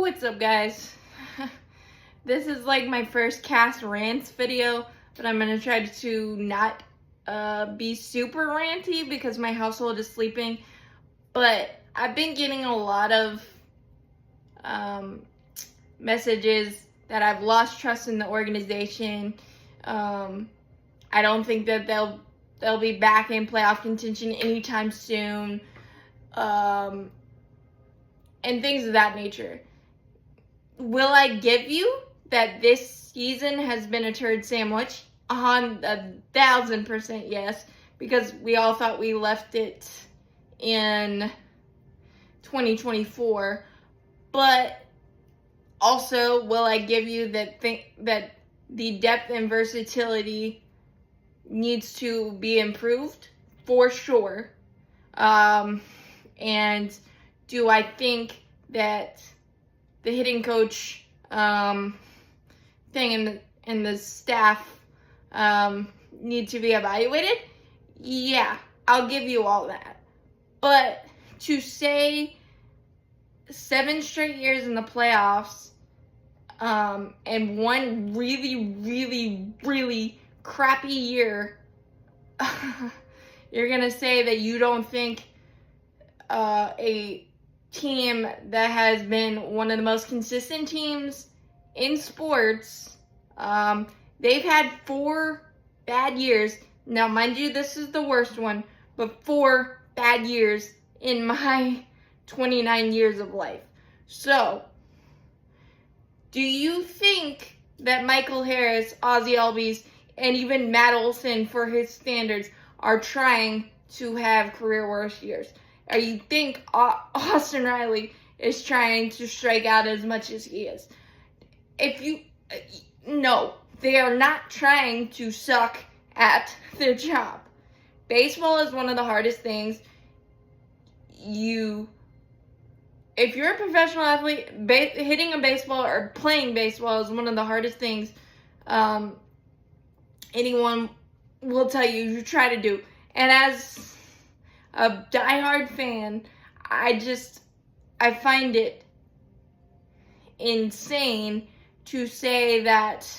What's up, guys? This is like my first cast rants video, but I'm gonna try to not be super ranty because my household is sleeping. But I've been getting a lot of messages that I've lost trust in the organization. I don't think that they'll be back in playoff contention anytime soon, and things of that nature. Will I give you that this season has been a turd sandwich? 1,000% yes, because we all thought we left it in 2024. But also, will I give you that the depth and versatility needs to be improved? For sure. And do I think that the hitting coach thing and the staff need to be evaluated? Yeah, I'll give you all that. But to say 7 straight years in the playoffs and one really crappy year, you're gonna say that you don't think a team that has been one of the most consistent teams in sports, they've had 4 bad years. Now, mind you, this is the worst one, but 4 bad years in my 29 years of life. So, do you think that Michael Harris, Ozzie Albies, and even Matt Olson, for his standards, are trying to have career worst years? Or you think Austin Riley is trying to strike out as much as he is? No, they are not trying to suck at their job. Baseball is one of the hardest things. If you're a professional athlete, hitting a baseball or playing baseball is one of the hardest things anyone will tell you try to do. And as a diehard fan, I find it insane to say that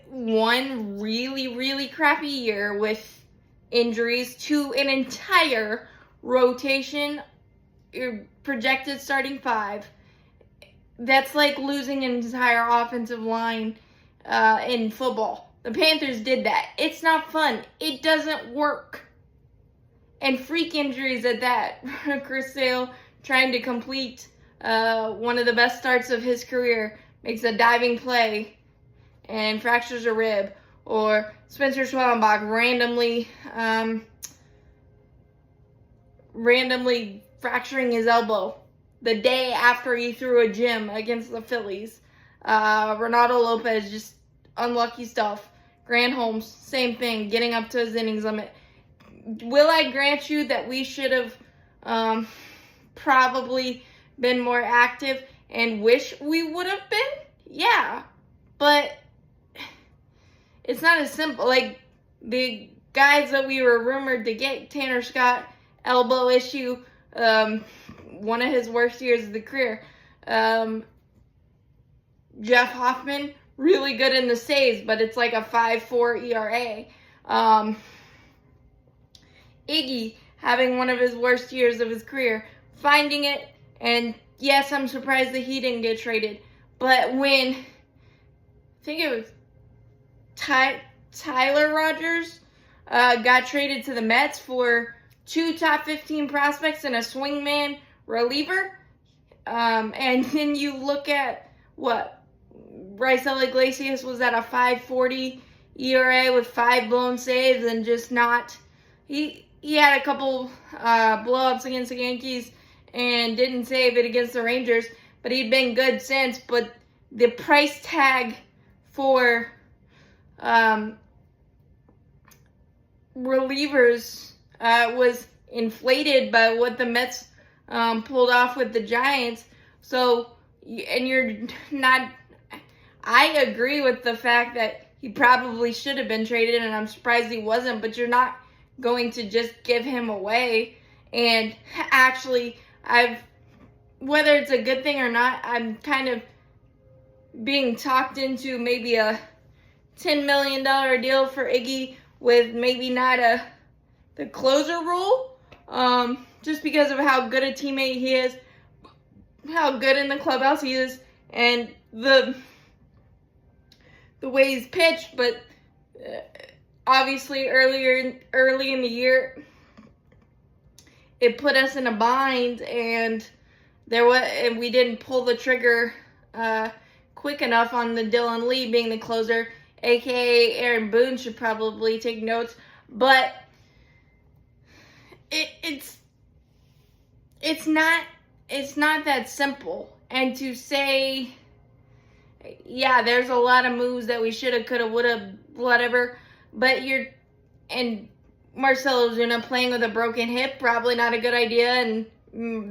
one really crappy year with injuries to an entire rotation, your projected starting 5, that's like losing an entire offensive line in football. The Panthers did that. It's not fun. It doesn't work. And freak injuries at that. Chris Sale trying to complete one of the best starts of his career, makes a diving play and fractures a rib. Or Spencer Schwellenbach randomly fracturing his elbow the day after he threw a gym against the Phillies. Ronaldo Lopez, just unlucky stuff. Grant Holmes, same thing, getting up to his innings limit. Will I grant you that we should have probably been more active and wish we would have been? Yeah, but it's not as simple. Like, the guys that we were rumored to get, Tanner Scott, elbow issue, one of his worst years of the career. Jeff Hoffman, really good in the saves, but it's like a 5.4 ERA. Iggy, having one of his worst years of his career, finding it, and yes, I'm surprised that he didn't get traded. But when, I think it was Tyler Rogers got traded to the Mets for 2 top 15 prospects and a swingman reliever, and then you look at what Raisel Iglesias was at a 5.40 ERA with 5 blown saves and just not. He had a couple blow-ups against the Yankees and didn't save it against the Rangers, but he'd been good since. But the price tag for relievers was inflated by what the Mets pulled off with the Giants. So, and you're not. I agree with the fact that he probably should have been traded, and I'm surprised he wasn't, but you're not going to just give him away. And actually, I've whether it's a good thing or not, I'm kind of being talked into maybe a $10 million deal for Iggy with maybe not the closer role, just because of how good a teammate he is, how good in the clubhouse he is, and the way he's pitched. But obviously early in the year, it put us in a bind, and we didn't pull the trigger quick enough on the Dylan Lee being the closer, aka Aaron Boone should probably take notes. But it's not that simple. And to say, yeah, there's a lot of moves that we shoulda, coulda, woulda, whatever, but and Marcell Ozuna playing with a broken hip, probably not a good idea. And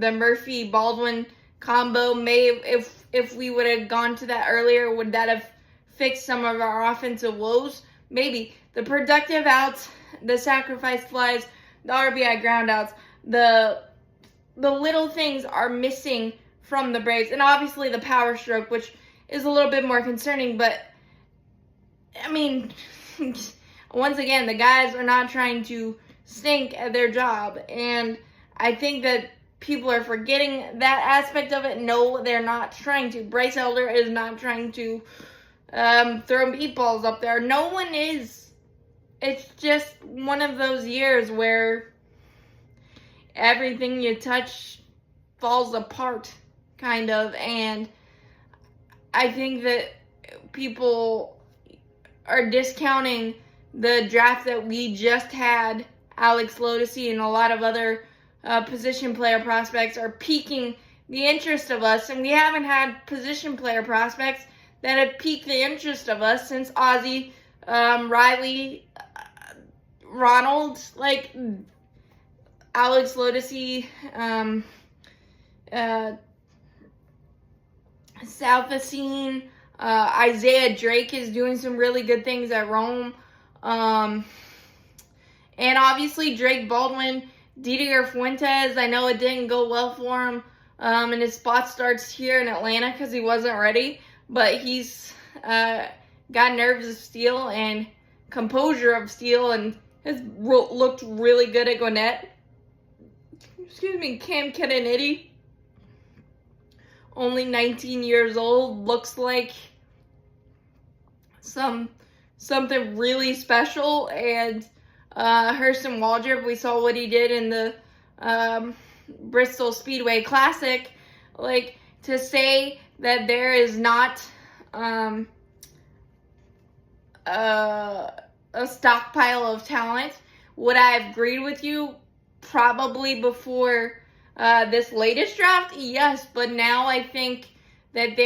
the Murphy-Baldwin combo if we would have gone to that earlier, would that have fixed some of our offensive woes? Maybe. The productive outs, the sacrifice flies, the RBI ground outs, the little things are missing from the Braves. And obviously the power stroke, which is a little bit more concerning. But, I mean, once again, the guys are not trying to stink at their job. And I think that people are forgetting that aspect of it. No, they're not trying to. Bryce Elder is not trying to throw meatballs up there. No one is. It's just one of those years where everything you touch falls apart, kind of. And I think that people are discounting the draft that we just had. Alex Lodesy and a lot of other position player prospects are piquing the interest of us, and we haven't had position player prospects that have piqued the interest of us since Ozzie, Riley, Ronald, like Alex Lodesy, Southacene, Isaiah Drake is doing some really good things at Rome, and obviously Drake Baldwin, Didier Fuentes. I know it didn't go well for him, and his spot starts here in Atlanta because he wasn't ready, but he's got nerves of steel and composure of steel, and has looked really good at Gwinnett. Cam Kennedy, only 19 years old, looks like something really special. And Hurston Waldrop, we saw what he did in the Bristol Speedway Classic. Like, to say that there is not a stockpile of talent, would I have agreed with you probably before this latest draft? Yes, but now I think that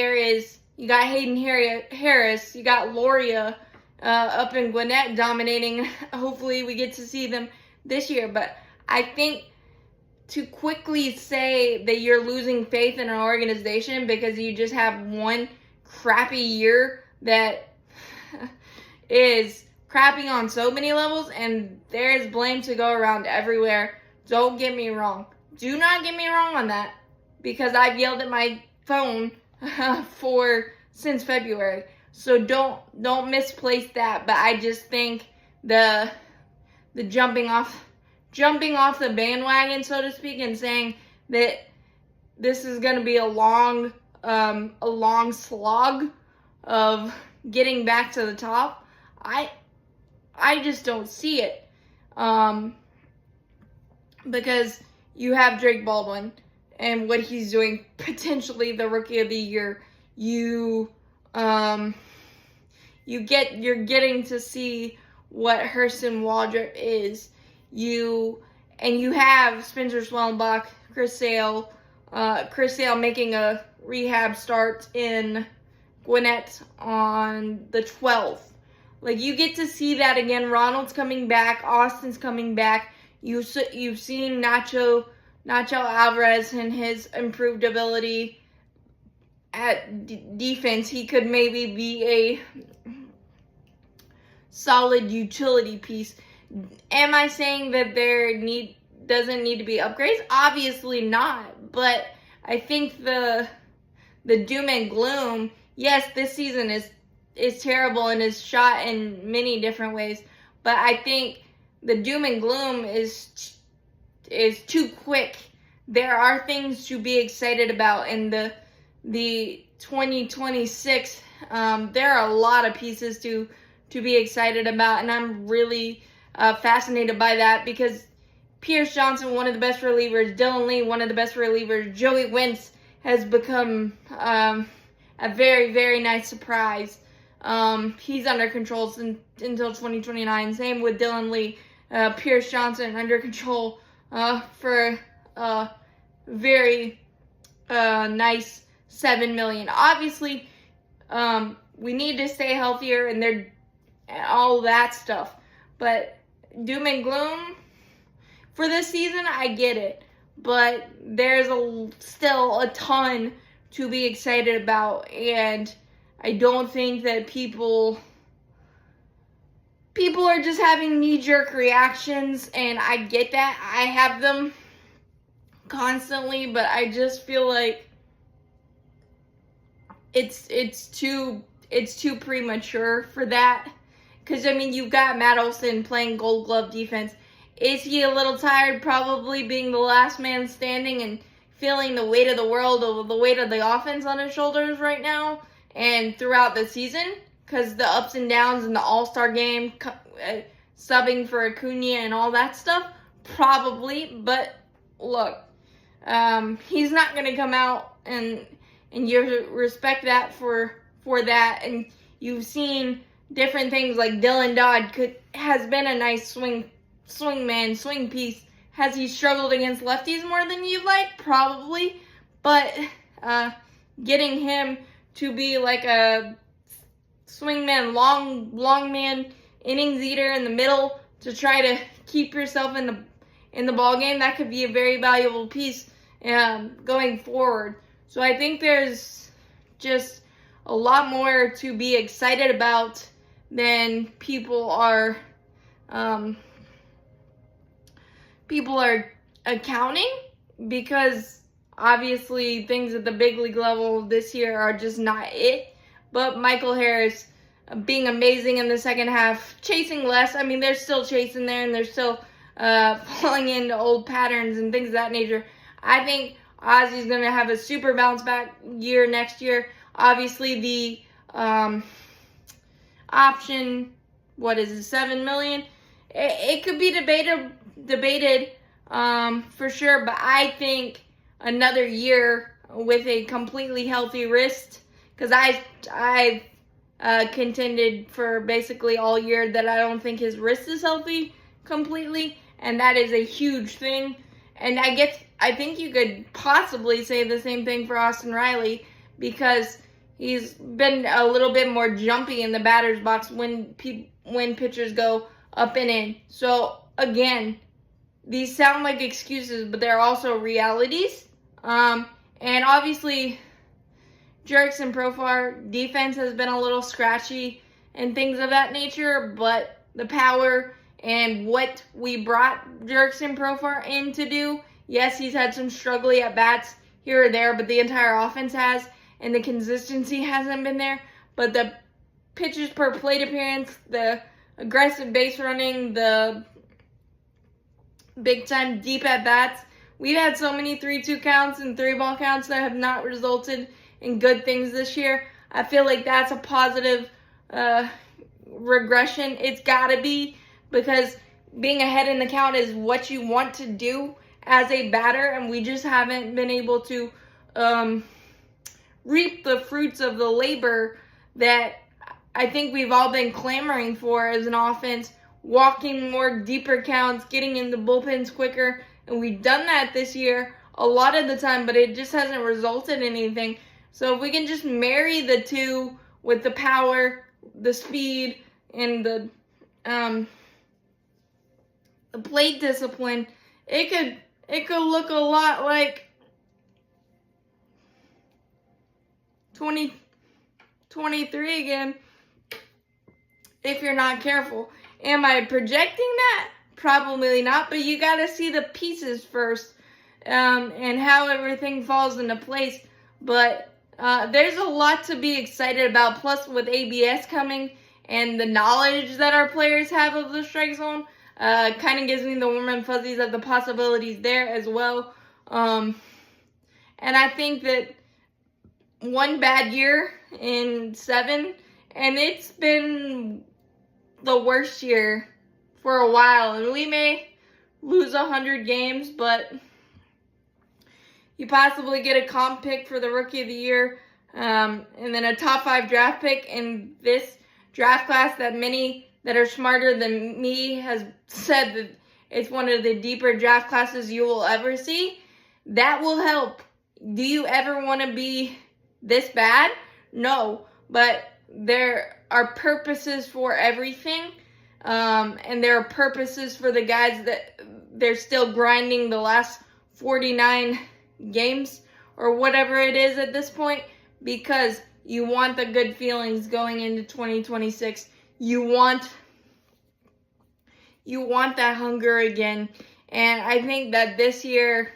you got Hayden Harris, you got Loria up in Gwinnett dominating. Hopefully we get to see them this year. But I think to quickly say that you're losing faith in an organization because you just have one crappy year that is crappy on so many levels, and there is blame to go around everywhere. Don't get me wrong. Do not get me wrong on that, because I've yelled at my phone since February. So don't misplace that. But I just think the jumping off the bandwagon, so to speak, and saying that this is going to be a long slog of getting back to the top, I just don't see it. Because you have Drake Baldwin and what he's doing, potentially the Rookie of the Year. You're getting to see what Hurston Waldrop is. You have Spencer Schwellenbach, Chris Sale making a rehab start in Gwinnett on the 12th. Like, you get to see that again. Ronald's coming back. Austin's coming back. You've seen Nacho Alvarez and his improved ability at defense. He could maybe be a solid utility piece. Am I saying that there doesn't need to be upgrades? Obviously not. But I think the doom and gloom, yes, this season is terrible and is shot in many different ways, but I think the doom and gloom is too quick. There are things to be excited about in the 2026. There are a lot of pieces to be excited about, and I'm really fascinated by that because Pierce Johnson, one of the best relievers, Dylan Lee, one of the best relievers, Joey Wentz has become a very, very nice surprise. He's under control until 2029. Same with Dylan Lee. Pierce Johnson under control for a very nice $7 million. Obviously, we need to stay healthier and all that stuff. But doom and gloom for this season, I get it. But there's still a ton to be excited about, and I don't think that people are just having knee-jerk reactions, and I get that. I have them constantly, but I just feel like it's too premature for that. Because, I mean, you've got Matt Olson playing Gold Glove defense. Is he a little tired, probably being the last man standing and feeling the weight of the world, or the weight of the offense on his shoulders right now and throughout the season? Because the ups and downs in the All-Star game, subbing for Acuna and all that stuff, probably. But look, he's not going to come out, and you respect that for that. And you've seen different things like Dylan Dodd has been a nice swing piece. Has he struggled against lefties more than you'd like? Probably. But getting him to be like a swingman, long man, innings eater in the middle to try to keep yourself in the ball game, that could be a very valuable piece going forward. So I think there's just a lot more to be excited about than people are accounting, because obviously things at the big league level this year are just not it. But Michael Harris being amazing in the second half, chasing less. I mean, they're still chasing there, and they're still falling into old patterns and things of that nature. I think Ozzy's going to have a super bounce back year next year. Obviously, the option, what is it, $7 million? It could be debated for sure, but I think another year with a completely healthy wrist, because I've contended for basically all year that I don't think his wrist is healthy completely, and that is a huge thing. And I think you could possibly say the same thing for Austin Riley, because he's been a little bit more jumpy in the batter's box when pitchers go up and in. So again, these sound like excuses, but they're also realities. And obviously, Jurickson Profar defense has been a little scratchy and things of that nature, but the power and what we brought Jurickson Profar in to do, yes, he's had some struggling at bats here or there, but the entire offense has, and the consistency hasn't been there. But the pitches per plate appearance, the aggressive base running, the big time deep at bats, we've had so many 3-2 counts and 3-ball counts that have not resulted in good things this year. I feel like that's a positive regression. It's got to be, because being ahead in the count is what you want to do as a batter, and we just haven't been able to reap the fruits of the labor that I think we've all been clamoring for as an offense, walking more deeper counts, getting in the bullpens quicker, and we've done that this year a lot of the time, but it just hasn't resulted in anything. So if we can just marry the two with the power, the speed, and the plate discipline, it could look a lot like 2023 again if you're not careful. Am I projecting that? Probably not, but you got to see the pieces first. and how everything falls into place. But there's a lot to be excited about. Plus, with ABS coming and the knowledge that our players have of the strike zone, kind of gives me the warm and fuzzies of the possibilities there as well. And I think that one bad year in 7, and it's been the worst year for a while. And we may lose 100 games, but you possibly get a comp pick for the Rookie of the Year, and then a top 5 draft pick in this draft class that many that are smarter than me has said that it's one of the deeper draft classes you will ever see. That will help. Do you ever want to be this bad? No, but there are purposes for everything, and there are purposes for the guys that they're still grinding the last 49 games or whatever it is at this point, because you want the good feelings going into 2026. You want that hunger again, and I think that this year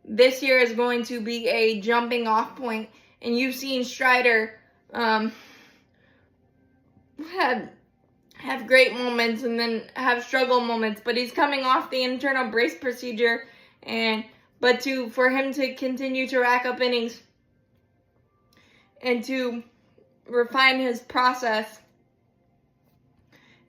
is going to be a jumping off point. And you've seen Strider have great moments and then have struggle moments, but he's coming off the internal brace procedure, but for him to continue to rack up innings and to refine his process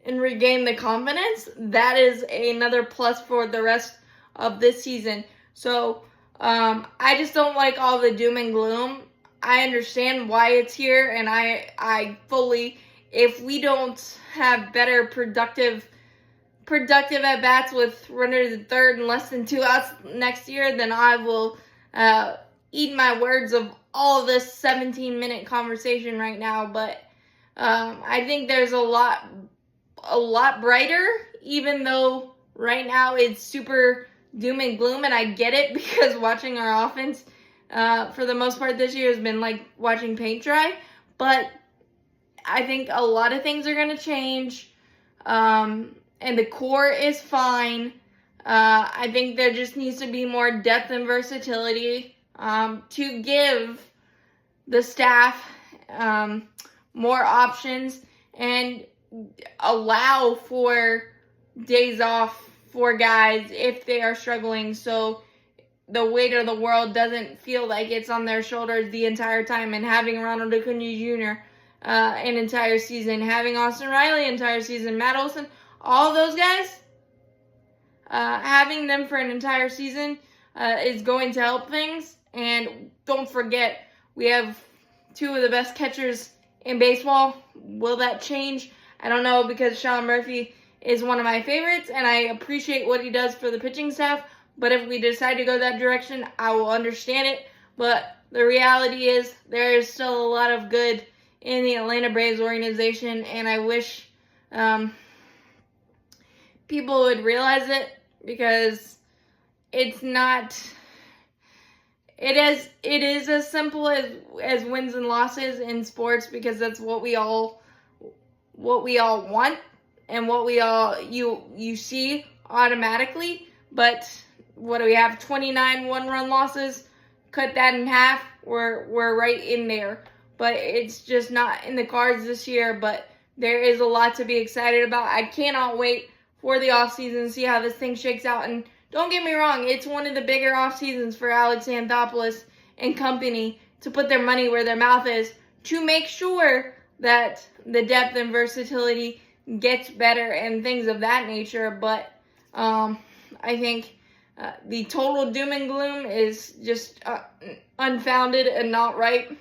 and regain the confidence, that is another plus for the rest of this season. So I just don't like all the doom and gloom. I understand why it's here, and I fully, if we don't have better productive at-bats with runners at third and less than 2 outs next year, then I will eat my words of all this 17-minute conversation right now. But I think there's a lot brighter, even though right now it's super doom and gloom, and I get it because watching our offense for the most part this year has been like watching paint dry. But I think a lot of things are going to change, and the core is fine. I think there just needs to be more depth and versatility to give the staff more options and allow for days off for guys if they are struggling, so the weight of the world doesn't feel like it's on their shoulders the entire time. And having Ronald Acuna Jr. An entire season, having Austin Riley entire season, Matt Olson, all those guys, having them for an entire season is going to help things. And don't forget, we have 2 of the best catchers in baseball. Will that change? I don't know, because Sean Murphy is one of my favorites, and I appreciate what he does for the pitching staff. But if we decide to go that direction, I will understand it. But the reality is there is still a lot of good in the Atlanta Braves organization, and I wish people would realize it, because it's not. It is as simple as wins and losses in sports, because that's what we all want and what we all you see automatically. But what do we have? 29 one-run losses. Cut that in half. We're right in there. But it's just not in the cards this year. But there is a lot to be excited about. I cannot wait for the offseason to see how this thing shakes out. And don't get me wrong, it's one of the bigger off seasons for Alex Anthopoulos and company to put their money where their mouth is, to make sure that the depth and versatility gets better and things of that nature. But I think the total doom and gloom is just unfounded and not right.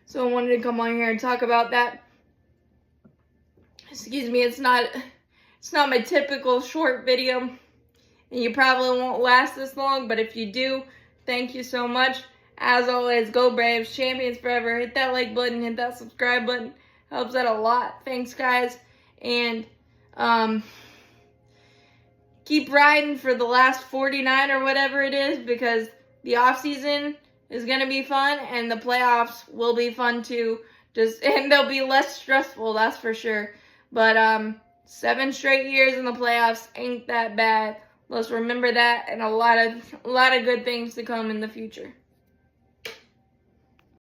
So I wanted to come on here and talk about that. Excuse me, it's not my typical short video, and you probably won't last this long, but if you do, thank you so much. As always, go Braves, champions forever. Hit that like button, hit that subscribe button. Helps out a lot. Thanks, guys. And keep riding for the last 49 or whatever it is, because the off season is going to be fun, and the playoffs will be fun too. And they'll be less stressful, that's for sure. But 7 straight years in the playoffs ain't that bad. Let's remember that, and a lot of good things to come in the future.